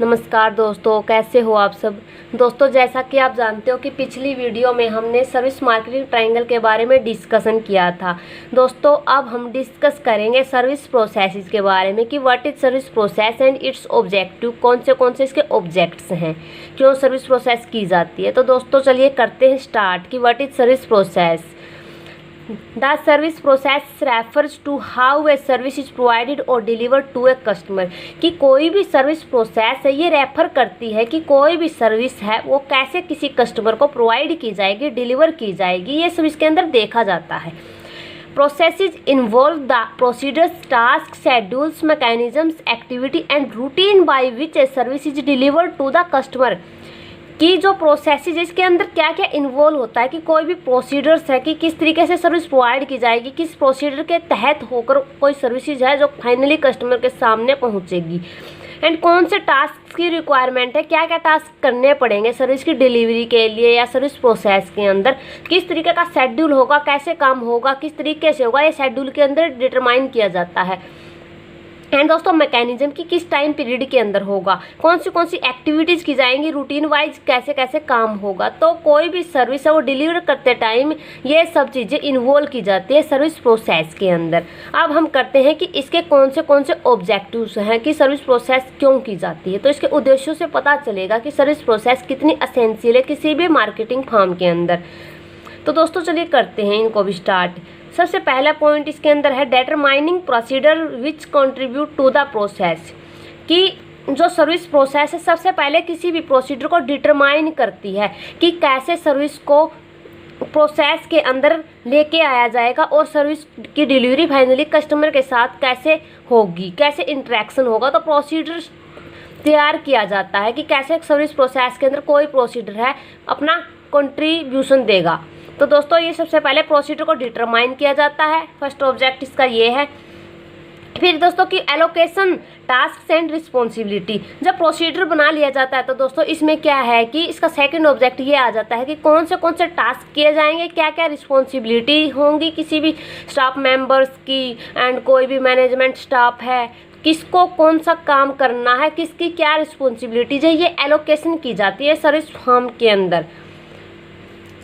नमस्कार दोस्तों, कैसे हो आप सब। दोस्तों, जैसा कि आप जानते हो कि पिछली वीडियो में हमने सर्विस मार्केटिंग ट्रायंगल के बारे में डिस्कशन किया था। दोस्तों, अब हम डिस्कस करेंगे सर्विस प्रोसेसेस के बारे में कि what is service process and it's objective, कौन से इसके ऑब्जेक्ट्स हैं, क्यों सर्विस प्रोसेस की जाती है। तो दोस्तों चलिए करते हैं स्टार्ट कि what is service process. The service process refers to how a service is provided or delivered to a customer। कि कोई भी सर्विस प्रोसेस है ये रेफर करती है कि कोई भी सर्विस है वो कैसे किसी कस्टमर को प्रोवाइड की जाएगी, डिलीवर की जाएगी, ये सब इसके अंदर देखा जाता है। Processes involve the procedures, tasks, schedules, mechanisms, activity and routine by which a service is delivered to the customer। कि जो प्रोसेसेस इसके अंदर क्या क्या इन्वॉल्व होता है कि कोई भी प्रोसीजर्स है कि किस तरीके से सर्विस प्रोवाइड की जाएगी, किस प्रोसीजर के तहत होकर कोई सर्विसेज है जो फाइनली कस्टमर के सामने पहुंचेगी, एंड कौन से टास्क की रिक्वायरमेंट है, क्या क्या टास्क करने पड़ेंगे सर्विस की डिलीवरी के लिए या सर्विस प्रोसेस के अंदर, किस तरीके का शेड्यूल होगा, कैसे काम होगा, किस तरीके से होगा, ये शेड्यूल के अंदर डिटरमाइन किया जाता है। एंड दोस्तों मैकेनिज्म की किस टाइम पीरियड के अंदर होगा, कौन सी एक्टिविटीज़ की जाएंगी, रूटीन वाइज कैसे कैसे काम होगा। तो कोई भी सर्विस है वो डिलीवर करते टाइम ये सब चीज़ें इन्वॉल्व की जाती है सर्विस प्रोसेस के अंदर। अब हम करते हैं कि इसके कौन से ऑब्जेक्टिव्स हैं कि सर्विस प्रोसेस क्यों की जाती है। तो इसके उद्देश्यों से पता चलेगा कि सर्विस प्रोसेस कितनी असेंशियल है किसी भी मार्केटिंग फर्म के अंदर। तो दोस्तों चलिए करते हैं इनको भी स्टार्ट। सबसे पहला पॉइंट इसके अंदर है determining procedure which contribute to the process. कि जो सर्विस प्रोसेस है सबसे पहले किसी भी प्रोसीजर को डिटरमाइन करती है कि कैसे सर्विस को प्रोसेस के अंदर लेके आया जाएगा और सर्विस की डिलीवरी फाइनली कस्टमर के साथ कैसे होगी, कैसे इंटरेक्शन होगा। तो प्रोसीजर तैयार किया जाता है कि कैसे सर्विस प्रोसेस के अंदर कोई प्रोसीजर है अपना कंट्रीब्यूशन देगा। तो दोस्तों ये सबसे पहले प्रोसीजर को डिटरमाइन किया जाता है, फर्स्ट ऑब्जेक्ट इसका ये है। फिर दोस्तों की एलोकेशन टास्क एंड रिस्पॉन्सिबिलिटी। जब प्रोसीजर बना लिया जाता है तो दोस्तों इसमें क्या है कि इसका सेकंड ऑब्जेक्ट ये आ जाता है कि कौन से टास्क किए जाएंगे, क्या क्या रिस्पॉन्सिबिलिटी होंगी किसी भी स्टाफ मेंबर्स की, एंड कोई भी मैनेजमेंट स्टाफ है किसको कौन सा काम करना है, किसकी क्या रिस्पॉन्सिबिलिटीज है, ये एलोकेशन की जाती है सर्विस फर्म के अंदर।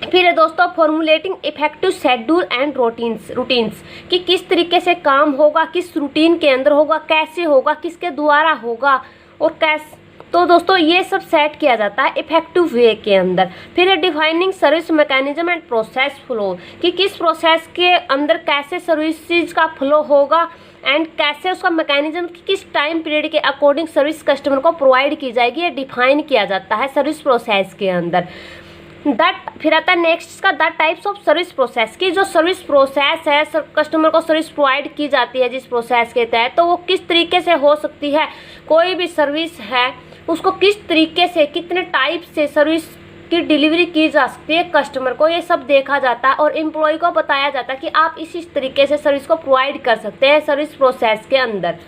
फिर है दोस्तों formulating effective schedule and routines कि किस तरीके से काम होगा, किस रूटीन के अंदर होगा, कैसे होगा, किसके द्वारा होगा और कैसे। तो दोस्तों ये सब सेट किया जाता है इफेक्टिव वे के अंदर। फिर है defining service mechanism and process flow कि किस प्रोसेस के अंदर कैसे सर्विसेज का फ्लो होगा एंड कैसे उसका मैकेनिज्म किस टाइम पीरियड के अकॉर्डिंग सर्विस कस्टमर को प्रोवाइड की जाएगी, ये डिफाइन किया जाता है सर्विस प्रोसेस के अंदर। फिर आता है नेक्स्ट का the types of service process की जो सर्विस प्रोसेस है कस्टमर को सर्विस प्रोवाइड की जाती है जिस प्रोसेस के तहत, तो वो किस तरीके से हो सकती है। कोई भी सर्विस है उसको किस तरीके से कितने टाइप से सर्विस की डिलीवरी की जा सकती है कस्टमर को, ये सब देखा जाता है और एम्प्लॉय को बताया जाता है कि आप इस तरीके से सर्विस को प्रोवाइड कर सकते हैं सर्विस प्रोसेस के अंदर।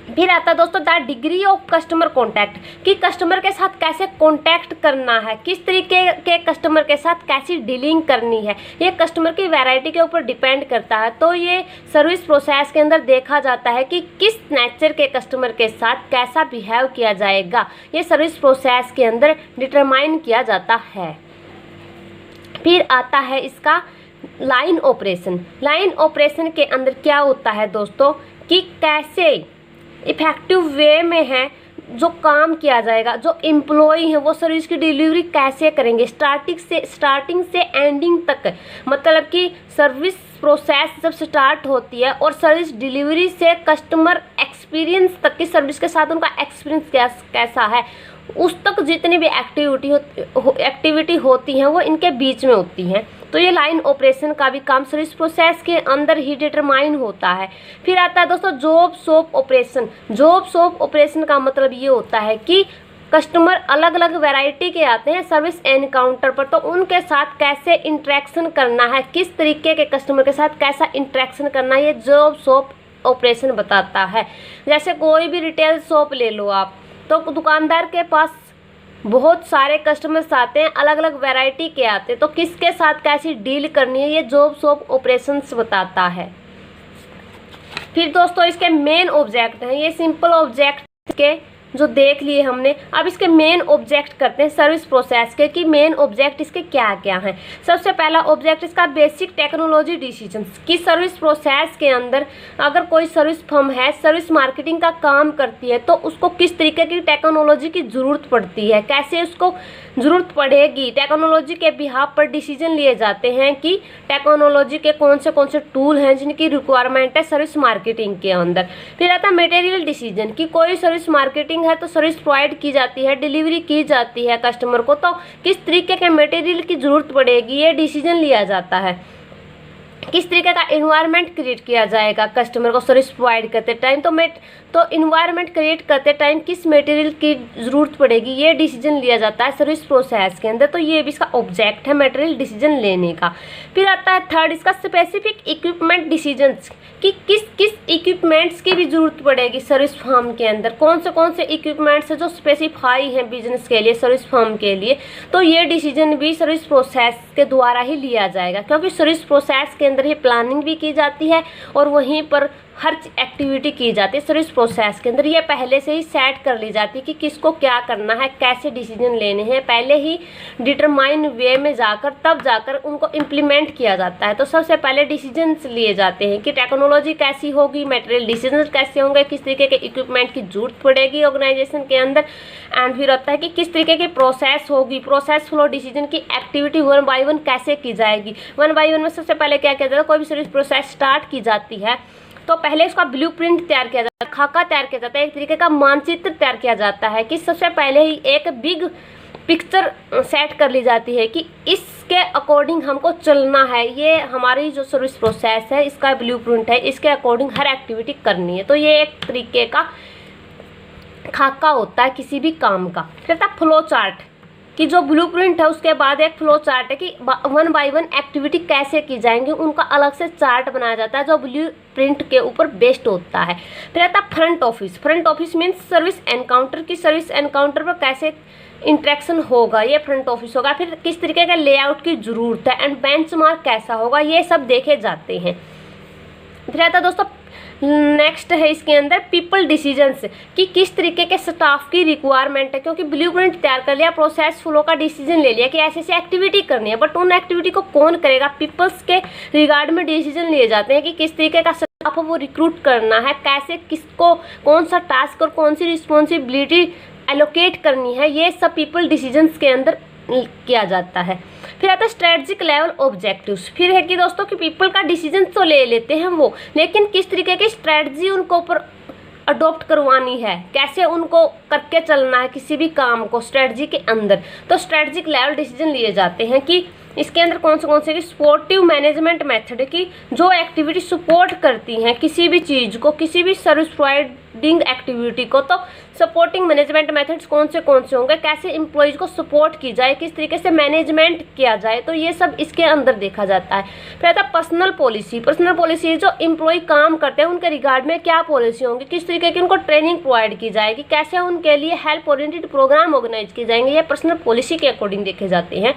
फिर आता है दोस्तों the degree of customer contact कि कस्टमर के साथ कैसे कॉन्टैक्ट करना है, किस तरीके के कस्टमर के साथ कैसी डीलिंग करनी है, ये कस्टमर की वैरायटी के ऊपर डिपेंड करता है। तो ये सर्विस प्रोसेस के अंदर देखा जाता है कि किस नेचर के कस्टमर के साथ कैसा बिहेव किया जाएगा, ये सर्विस प्रोसेस के अंदर डिटरमाइन किया जाता है। फिर आता है इसका लाइन ऑपरेशन। लाइन ऑपरेशन के अंदर क्या होता है दोस्तों कि कैसे इफेक्टिव वे में है जो काम किया जाएगा, जो एम्प्लॉय है वो सर्विस की डिलीवरी कैसे करेंगे स्टार्टिंग से एंडिंग तक। मतलब कि सर्विस प्रोसेस जब स्टार्ट होती है और सर्विस डिलीवरी से कस्टमर एक्सपीरियंस तक की सर्विस के साथ उनका एक्सपीरियंस कैसा है उस तक जितनी भी एक्टिविटी होती हैं वो इनके बीच में होती हैं। तो ये लाइन ऑपरेशन का भी काम सर्विस प्रोसेस के अंदर ही डिटरमाइन होता है। फिर आता है दोस्तों job shop operation. Job shop operation का मतलब ये होता है कि कस्टमर अलग अलग वैरायटी के आते हैं सर्विस एनकाउंटर पर, तो उनके साथ कैसे इंटरेक्शन करना है, किस तरीके के कस्टमर के साथ कैसा इंटरेक्शन करना है, ये जॉब शॉप ऑपरेशन बताता है। जैसे कोई भी रिटेल शॉप ले लो आप, तो दुकानदार के पास बहुत सारे कस्टमर्स आते हैं, अलग अलग वैरायटी के आते हैं, तो किसके साथ कैसी डील करनी है ये जॉब शॉप ऑपरेशंस बताता है। फिर दोस्तों इसके मेन ऑब्जेक्ट हैं, ये सिंपल ऑब्जेक्ट के जो देख लिए हमने। अब इसके मेन ऑब्जेक्ट करते हैं सर्विस प्रोसेस के, कि मेन ऑब्जेक्ट इसके क्या क्या हैं। सबसे पहला ऑब्जेक्ट इसका बेसिक टेक्नोलॉजी डिसीजंस, कि सर्विस प्रोसेस के अंदर अगर कोई सर्विस फर्म है, सर्विस मार्केटिंग का काम करती है, तो उसको किस तरीके की टेक्नोलॉजी की ज़रूरत पड़ती है, कैसे उसको ज़रूरत पड़ेगी। टेक्नोलॉजी के बिहाफ पर डिसीजन लिए जाते हैं कि टेक्नोलॉजी के कौन से टूल हैं जिनकी रिक्वायरमेंट है सर्विस मार्केटिंग के अंदर। फिर आता है मटेरियल डिसीजन, कि कोई सर्विस मार्केटिंग है तो सर्विस प्रोवाइड की जाती है, डिलीवरी की जाती है कस्टमर को, तो किस तरीके के मटेरियल की ज़रूरत पड़ेगी ये डिसीजन लिया जाता है। किस तरीके का इन्वायरमेंट क्रिएट किया जाएगा कस्टमर को सर्विस प्रोवाइड करते टाइम, तो इन्वायरमेंट क्रिएट करते टाइम किस मटेरियल की ज़रूरत पड़ेगी ये डिसीजन लिया जाता है सर्विस प्रोसेस के अंदर। तो ये भी इसका ऑब्जेक्ट है मटेरियल डिसीजन लेने का। फिर आता है थर्ड इसका स्पेसिफिक इक्विपमेंट डिसीजंस, कि किस किस इक्विपमेंट्स की भी ज़रूरत पड़ेगी सर्विस फर्म के अंदर, कौन से इक्विपमेंट्स है जो स्पेसिफाई हैं बिजनेस के लिए, सर्विस फर्म के लिए। तो ये डिसीजन भी सर्विस प्रोसेस के द्वारा ही लिया जाएगा, क्योंकि सर्विस प्रोसेस के अंदर ही प्लानिंग भी की जाती है और वहीं पर हर एक्टिविटी की जाती है सर्विस प्रोसेस के अंदर। ये पहले से ही सेट कर ली जाती है कि किसको क्या करना है, कैसे डिसीजन लेने हैं, पहले ही डिटरमाइन वे में जाकर तब जाकर उनको इम्प्लीमेंट किया जाता है। तो सबसे पहले डिसीजंस लिए जाते हैं कि टेक्नोलॉजी कैसी होगी, मटेरियल डिसीजन कैसे होंगे, किस तरीके के इक्विपमेंट की जरूरत पड़ेगी ऑर्गेनाइजेशन के अंदर। एंड फिर होता है कि किस तरीके की प्रोसेस होगी, प्रोसेस फ्लो डिसीजन की एक्टिविटी 1 बाय 1 कैसे की जाएगी। 1 बाय 1 में सबसे पहले क्या किया जाता है, कोई भी सर्विस प्रोसेस स्टार्ट की जाती है तो पहले उसका ब्लूप्रिंट तैयार किया जाता है, खाका तैयार किया जाता है, एक तरीके का मानचित्र तैयार किया जाता है, कि सबसे पहले ही एक बिग पिक्चर सेट कर ली जाती है कि इसके अकॉर्डिंग हमको चलना है, ये हमारी जो सर्विस प्रोसेस है इसका ब्लूप्रिंट है, इसके अकॉर्डिंग हर एक्टिविटी करनी है। तो ये एक तरीके का खाका होता है किसी भी काम का। फिर था फ्लो चार्ट, कि जो ब्लूप्रिंट है उसके बाद एक फ्लो चार्ट है कि 1 बाय 1 एक्टिविटी कैसे की जाएंगी, उनका अलग से चार्ट बनाया जाता है जो ब्लूप्रिंट के ऊपर बेस्ड होता है। फिर आता है front office. Front office means service encounter, की सर्विस एनकाउंटर पर कैसे इंटरेक्शन होगा, ये फ्रंट ऑफिस होगा। फिर किस तरीके का लेआउट की ज़रूरत है एंड बेंचमार्क कैसा होगा, ये सब देखे जाते हैं। फिर आता है दोस्तों नेक्स्ट है इसके अंदर पीपल डिसीजंस, कि किस तरीके के स्टाफ की रिक्वायरमेंट है, क्योंकि ब्लूप्रिंट तैयार कर लिया, प्रोसेस फ्लो का डिसीजन ले लिया कि ऐसे ऐसे एक्टिविटी करनी है, बट उन एक्टिविटी को कौन करेगा, पीपल्स के रिगार्ड में डिसीजन लिए जाते हैं कि किस तरीके का स्टाफ वो रिक्रूट करना है, कैसे किसको कौन सा टास्क और कौन सी रिस्पॉन्सिबिलिटी एलोकेट करनी है, ये सब पीपल डिसीजंस के अंदर किया जाता है। फिर आता है स्ट्रेटजिक लेवल ऑब्जेक्टिव्स। फिर है कि दोस्तों कि पीपल का डिसीजन तो ले लेते हैं वो, लेकिन किस तरीके की स्ट्रेटजी उनको ऊपर अडॉप्ट करवानी है, कैसे उनको करके चलना है किसी भी काम को स्ट्रेटजी के अंदर। तो स्ट्रेटजिक लेवल डिसीजन लिए जाते हैं कि इसके अंदर कौन से की सपोर्टिव मैनेजमेंट मेथड की जो एक्टिविटी सपोर्ट करती हैं किसी भी चीज़ को, किसी भी सर्विस प्रोवाइडिंग एक्टिविटी को, तो सपोर्टिंग मैनेजमेंट मेथड्स कौन से होंगे, कैसे एम्प्लॉयज़ को सपोर्ट की जाए, किस तरीके से मैनेजमेंट किया जाए, तो ये सब इसके अंदर देखा जाता है। फिर आता है पर्सनल पॉलिसी। पर्सनल पॉलिसी जो एम्प्लॉय काम करते हैं उनके रिगार्ड में क्या पॉलिसी होंगी, किस तरीके की उनको ट्रेनिंग प्रोवाइड की जाएगी, कैसे उनके लिए हेल्प ओरिएंटेड प्रोग्राम ऑर्गेनाइज किए जाएंगे, ये पर्सनल पॉलिसी के अकॉर्डिंग देखे जाते हैं।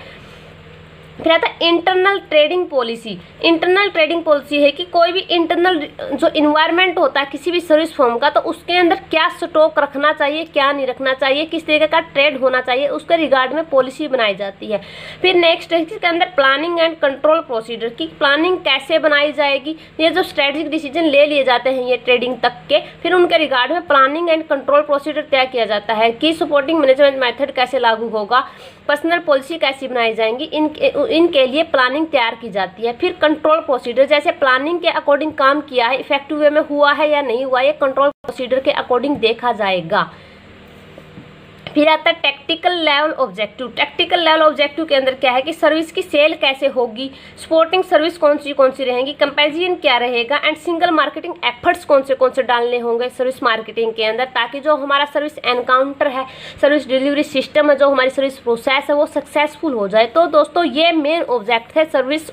फिर आता है internal trading policy. Internal trading policy है कि कोई भी इंटरनल जो इन्वायरमेंट होता है किसी भी सर्विस फर्म का, तो उसके अंदर क्या स्टॉक रखना चाहिए, क्या नहीं रखना चाहिए, किस तरीके का ट्रेड होना चाहिए, उसके रिगार्ड में पॉलिसी बनाई जाती है। फिर नेक्स्ट है इसके अंदर प्लानिंग एंड कंट्रोल प्रोसीजर, की प्लानिंग कैसे बनाई जाएगी, ये जो स्ट्रेटेजिक डिसीजन ले लिए जाते हैं ये ट्रेडिंग तक के, फिर उनके रिगार्ड में प्लानिंग एंड कंट्रोल प्रोसीजर तय किया जाता है कि सपोर्टिंग मैनेजमेंट मेथड कैसे लागू होगा, पर्सनल पॉलिसी कैसी बनाई जाएंगी, इनके लिए प्लानिंग तैयार की जाती है। फिर कंट्रोल प्रोसीजर, जैसे प्लानिंग के अकॉर्डिंग काम किया है, इफेक्टिव वे में हुआ है या नहीं हुआ, ये कंट्रोल प्रोसीजर के अकॉर्डिंग देखा जाएगा। फिर आता है tactical level objective. Tactical level objective के अंदर क्या है कि सर्विस की सेल कैसे होगी, सपोर्टिंग सर्विस कौन सी रहेंगी, कंपैरिजन क्या रहेगा, एंड सिंगल मार्केटिंग एफर्ट्स कौन से डालने होंगे सर्विस मार्केटिंग के अंदर, ताकि जो हमारा सर्विस एनकाउंटर है, सर्विस डिलीवरी सिस्टम है, जो हमारी सर्विस प्रोसेस है वो सक्सेसफुल हो जाए। तो दोस्तों ये मेन ऑब्जेक्ट है सर्विस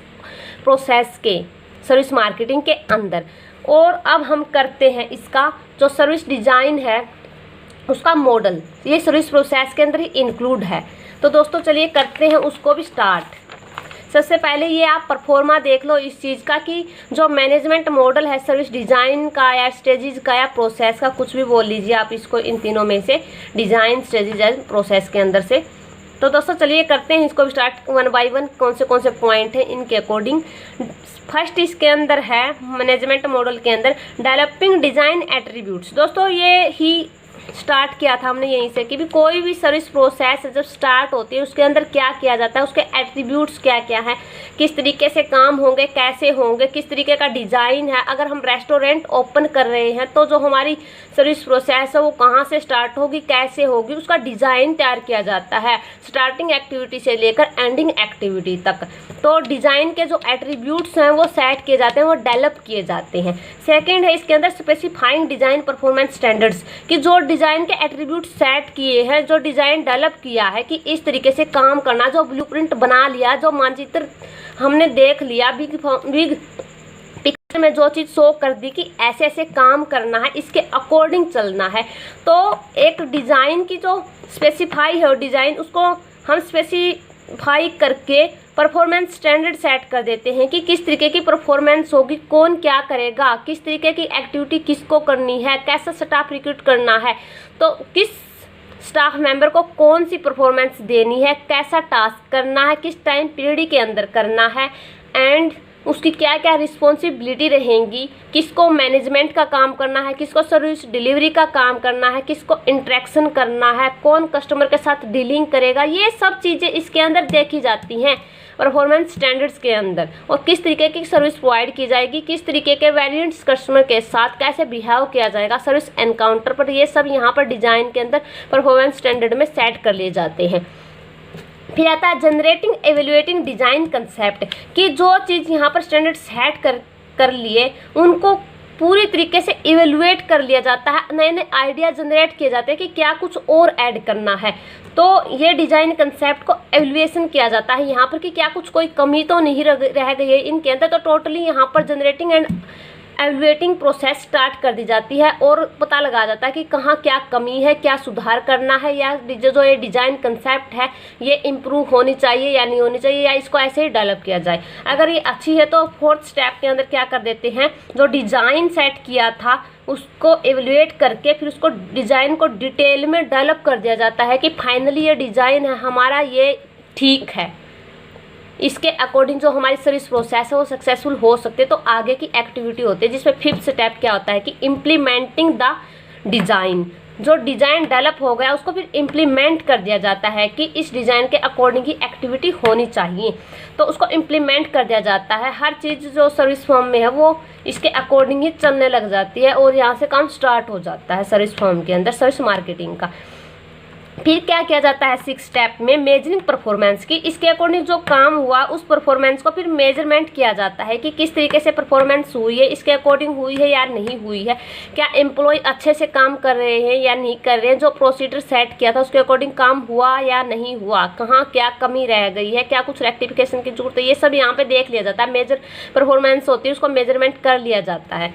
प्रोसेस के, सर्विस मार्केटिंग के अंदर। और अब हम करते हैं इसका जो सर्विस डिज़ाइन है उसका मॉडल, ये सर्विस प्रोसेस के अंदर ही इंक्लूड है। तो दोस्तों चलिए करते हैं उसको भी स्टार्ट। सबसे पहले ये आप परफॉर्मा देख लो इस चीज़ का कि जो मैनेजमेंट मॉडल है सर्विस डिज़ाइन का या स्टेजेस का या प्रोसेस का, कुछ भी बोल लीजिए आप इसको, इन तीनों में से डिज़ाइन, स्टेजेस एंड प्रोसेस के अंदर से। तो दोस्तों चलिए करते हैं इसको स्टार्ट वन बाय वन, कौन से पॉइंट हैं इनके अकॉर्डिंग। फर्स्ट इसके अंदर है मैनेजमेंट मॉडल के अंदर डेवलपिंग डिज़ाइन एट्रीब्यूट्स। दोस्तों ये ही स्टार्ट किया था हमने यहीं से कि भी कोई भी सर्विस प्रोसेस जब स्टार्ट होती है उसके अंदर क्या किया जाता है, उसके एट्रीब्यूट्स क्या क्या है, किस तरीके से काम होंगे, कैसे होंगे, किस तरीके का डिज़ाइन है। अगर हम रेस्टोरेंट ओपन कर रहे हैं तो जो हमारी सर्विस प्रोसेस है वो कहाँ से स्टार्ट होगी, कैसे होगी, उसका डिज़ाइन तैयार किया जाता है स्टार्टिंग एक्टिविटी से लेकर एंडिंग एक्टिविटी तक। तो डिज़ाइन के जो एट्रीब्यूट्स हैं वो सेट किए जाते हैं, वो डेवलप किए जाते हैं। सेकेंड है इसके अंदर स्पेसिफाइंग डिज़ाइन परफॉर्मेंस स्टैंडर्ड्स, कि जो डिज़ाइन के एट्रीब्यूट सेट किए हैं, जो डिज़ाइन डेवलप किया है कि इस तरीके से काम करना, जो ब्लूप्रिंट बना लिया, जो मानचित्र हमने देख लिया, बिग पिक्चर में जो चीज़ शो कर दी कि ऐसे ऐसे काम करना है, इसके अकॉर्डिंग चलना है। तो एक डिज़ाइन की जो स्पेसिफाई है डिज़ाइन, उसको हम स्पेसिफाई करके परफॉर्मेंस स्टैंडर्ड सेट कर देते हैं कि किस तरीके की परफॉर्मेंस होगी, कौन क्या करेगा, किस तरीके की एक्टिविटी किसको करनी है, कैसा स्टाफ रिक्रूट करना है, तो किस स्टाफ मेंबर को कौन सी परफॉर्मेंस देनी है, कैसा टास्क करना है, किस टाइम पीरियड के अंदर करना है, एंड उसकी क्या क्या रिस्पॉन्सिबिलिटी रहेंगी, किसको मैनेजमेंट का काम करना है, किसको सर्विस डिलीवरी का काम करना है, किसको इंटरेक्शन करना है, कौन कस्टमर के साथ डीलिंग करेगा, ये सब चीज़ें इसके अंदर देखी जाती हैं परफॉर्मेंस स्टैंडर्ड्स के अंदर। और किस तरीके की सर्विस प्रोवाइड की जाएगी, किस तरीके के वेरिएंट्स कस्टमर के साथ कैसे बिहेव किया जाएगा सर्विस एनकाउंटर पर, ये सब यहाँ पर डिज़ाइन के अंदर परफॉर्मेंस स्टैंडर्ड में सेट कर लिए जाते हैं। फिर आता है जनरेटिंग एवेल्युएटिंग डिज़ाइन कंसेप्ट, कि जो चीज़ यहाँ पर स्टैंडर्ड सेट कर लिए उनको पूरी तरीके से इवेलुएट कर लिया जाता है, नए नए आइडिया जनरेट किए जाते हैं कि क्या कुछ और ऐड करना है। तो ये डिज़ाइन कंसेप्ट को एवेल्युएशन किया जाता है यहाँ पर कि क्या कुछ कोई कमी तो नहीं रह गई है इनके अंदर। तो टोटली यहाँ पर generating and evaluating process start कर दी जाती है और पता लगा जाता है कि कहाँ क्या कमी है, क्या सुधार करना है, या जो ये डिज़ाइन कंसेप्ट है ये इम्प्रूव होनी चाहिए या नहीं होनी चाहिए, या इसको ऐसे ही डेवलप किया जाए। अगर ये अच्छी है तो फोर्थ स्टेप के अंदर क्या कर देते हैं, जो डिज़ाइन सेट किया था उसको एवेल्युएट करके फिर उसको डिज़ाइन को डिटेल में डेवलप कर दिया जाता है कि फाइनली ये डिज़ाइन है हमारा, ये ठीक है, इसके अकॉर्डिंग जो हमारी सर्विस प्रोसेस है वो सक्सेसफुल हो सकते हैं। तो आगे की एक्टिविटी होती है जिसमें फिफ्थ स्टेप क्या होता है कि इम्प्लीमेंटिंग द डिज़ाइन। जो डिज़ाइन डेवलप हो गया उसको फिर इम्प्लीमेंट कर दिया जाता है कि इस डिज़ाइन के अकॉर्डिंग ही एक्टिविटी होनी चाहिए, तो उसको इम्प्लीमेंट कर दिया जाता है। हर चीज़ जो सर्विस फॉर्म में है वो इसके अकॉर्डिंग ही चलने लग जाती है और यहाँ से काम स्टार्ट हो जाता है सर्विस फॉर्म के अंदर सर्विस मार्केटिंग का। फिर क्या किया जाता है सिक्स स्टेप में, मेजरिंग परफॉर्मेंस की। इसके अकॉर्डिंग जो काम हुआ उस परफॉर्मेंस को फिर मेजरमेंट किया जाता है कि किस तरीके से परफॉर्मेंस हुई है, इसके अकॉर्डिंग हुई है या नहीं हुई है, क्या एम्प्लॉय अच्छे से काम कर रहे हैं या नहीं कर रहे हैं, जो प्रोसीजर सेट किया था उसके अकॉर्डिंग काम हुआ या नहीं हुआ, कहाँ क्या कमी रह गई है, क्या कुछ रेक्टिफिकेशन की जरूरत है, ये सब यहाँ पे देख लिया जाता है। मेजर परफॉर्मेंस होती है उसको मेजरमेंट कर लिया जाता है।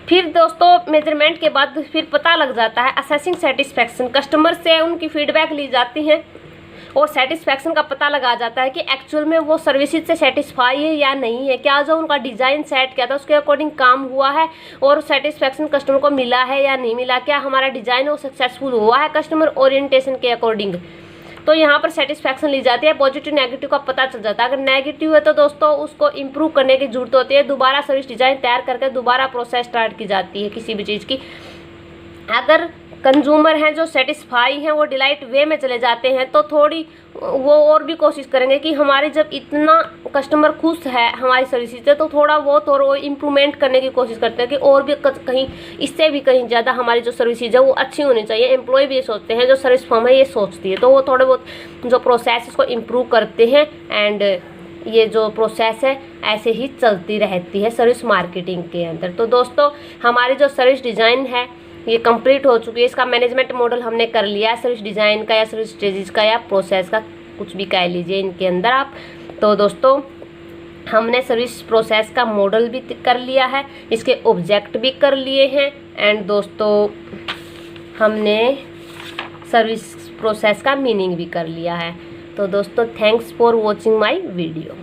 फिर दोस्तों मेजरमेंट के बाद फिर पता लग जाता है असेसिंग सेटिस्फैक्शन, कस्टमर से उनकी फीडबैक ली जाती है और सेटिस्फैक्शन का पता लगा जाता है कि एक्चुअल में वो सर्विसेज से सेटिस्फाई है या नहीं है, क्या जो उनका डिज़ाइन सेट किया था उसके अकॉर्डिंग काम हुआ है और सेटिस्फैक्शन कस्टमर को मिला है या नहीं मिला, क्या हमारा डिज़ाइन वो सक्सेसफुल हुआ है कस्टमर ओरिएंटेशन के अकॉर्डिंग। तो यहाँ पर सेटिस्फैक्शन ली जाती है। पॉजिटिव नेगेटिव का पता चल जाता है। अगर नेगेटिव है तो दोस्तों उसको इम्प्रूव करने की जरूरत होती है, दोबारा सर्विस डिज़ाइन तैयार करके दोबारा प्रोसेस स्टार्ट की जाती है किसी भी चीज़ की। अगर कंज्यूमर हैं जो सेटिस्फाई हैं वो डिलाइट वे में चले जाते हैं तो थोड़ी वो और भी कोशिश करेंगे कि हमारी जब इतना कस्टमर खुश है हमारी सर्विस से तो थोड़ा बहुत और वो इम्प्रूवमेंट करने की कोशिश करते हैं कि और भी कहीं इससे भी कहीं ज़्यादा हमारी जो सर्विसेज है वो अच्छी होनी चाहिए। एम्प्लॉय भी ये सोचते हैं, जो सर्विस फर्म है ये सोचती है, तो वो थोड़े बहुत जो प्रोसेस इसको इम्प्रूव करते हैं एंड ये जो प्रोसेस है ऐसे ही चलती रहती है सर्विस मार्केटिंग के अंदर। तो दोस्तों हमारी जो सर्विस डिज़ाइन है ये कंप्लीट हो चुकी है। इसका मैनेजमेंट मॉडल हमने कर लिया है, सर्विस डिज़ाइन का या सर्विस स्टेजेस का या प्रोसेस का, कुछ भी कह लीजिए इनके अंदर आप। तो दोस्तों हमने सर्विस प्रोसेस का मॉडल भी कर लिया है, इसके ऑब्जेक्ट भी कर लिए हैं एंड दोस्तों हमने सर्विस प्रोसेस का मीनिंग भी कर लिया है। तो दोस्तों thanks for watching my video.